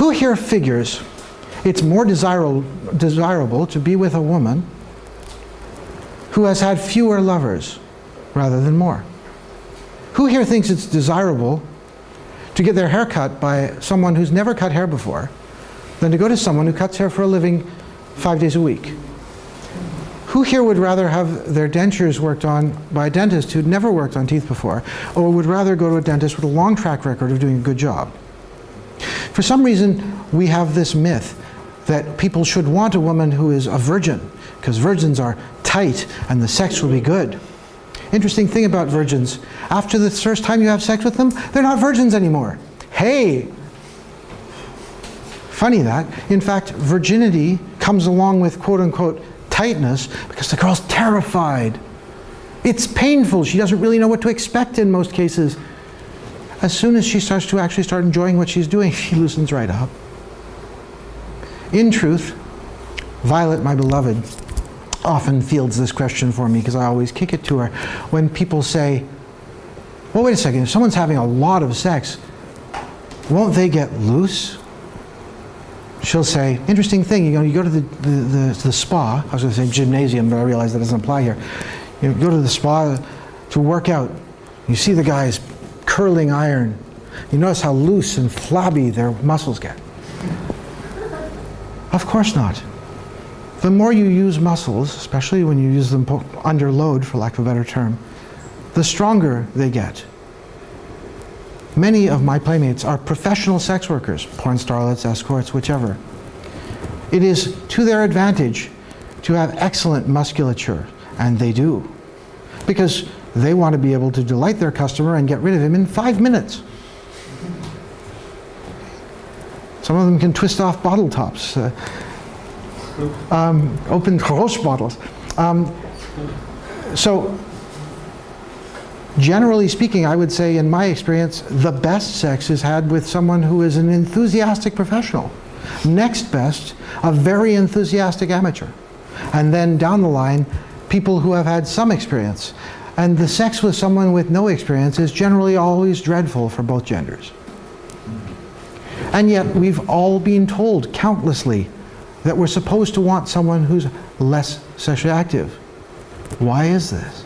Who here figures it's more desirable to be with a woman who has had fewer lovers rather than more? Who here thinks it's desirable to get their hair cut by someone who's never cut hair before than to go to someone who cuts hair for a living 5 days a week? Who here would rather have their dentures worked on by a dentist who'd never worked on teeth before, or would rather go to a dentist with a long track record of doing a good job? For some reason, we have this myth that people should want a woman who is a virgin, because virgins are tight and the sex will be good. Interesting thing about virgins, after the first time you have sex with them, they're not virgins anymore. Hey! Funny that. In fact, virginity comes along with quote-unquote tightness because the girl's terrified. It's painful. She doesn't really know what to expect in most cases. As soon as she starts to actually start enjoying what she's doing, she loosens right up. In truth, Violet, my beloved, often fields this question for me because I always kick it to her. When people say, well, wait a second, if someone's having a lot of sex, won't they get loose? She'll say, interesting thing, you go to the spa, I was going to say gymnasium, but I realize that doesn't apply here. You go to the spa to work out. You see the guys curling iron. You notice how loose and flabby their muscles get. Of course not. The more you use muscles, especially when you use them under load, for lack of a better term, the stronger they get. Many of my playmates are professional sex workers, porn starlets, escorts, whichever. It is to their advantage to have excellent musculature, and they do, because they want to be able to delight their customer and get rid of him in 5 minutes. Some of them can twist off bottle tops, open Roche bottles. So, generally speaking, I would say, in my experience, the best sex is had with someone who is an enthusiastic professional. Next best, a very enthusiastic amateur. And then down the line, people who have had some experience. And the sex with someone with no experience is generally always dreadful for both genders. And yet, we've all been told countlessly that we're supposed to want someone who's less sexually active. Why is this?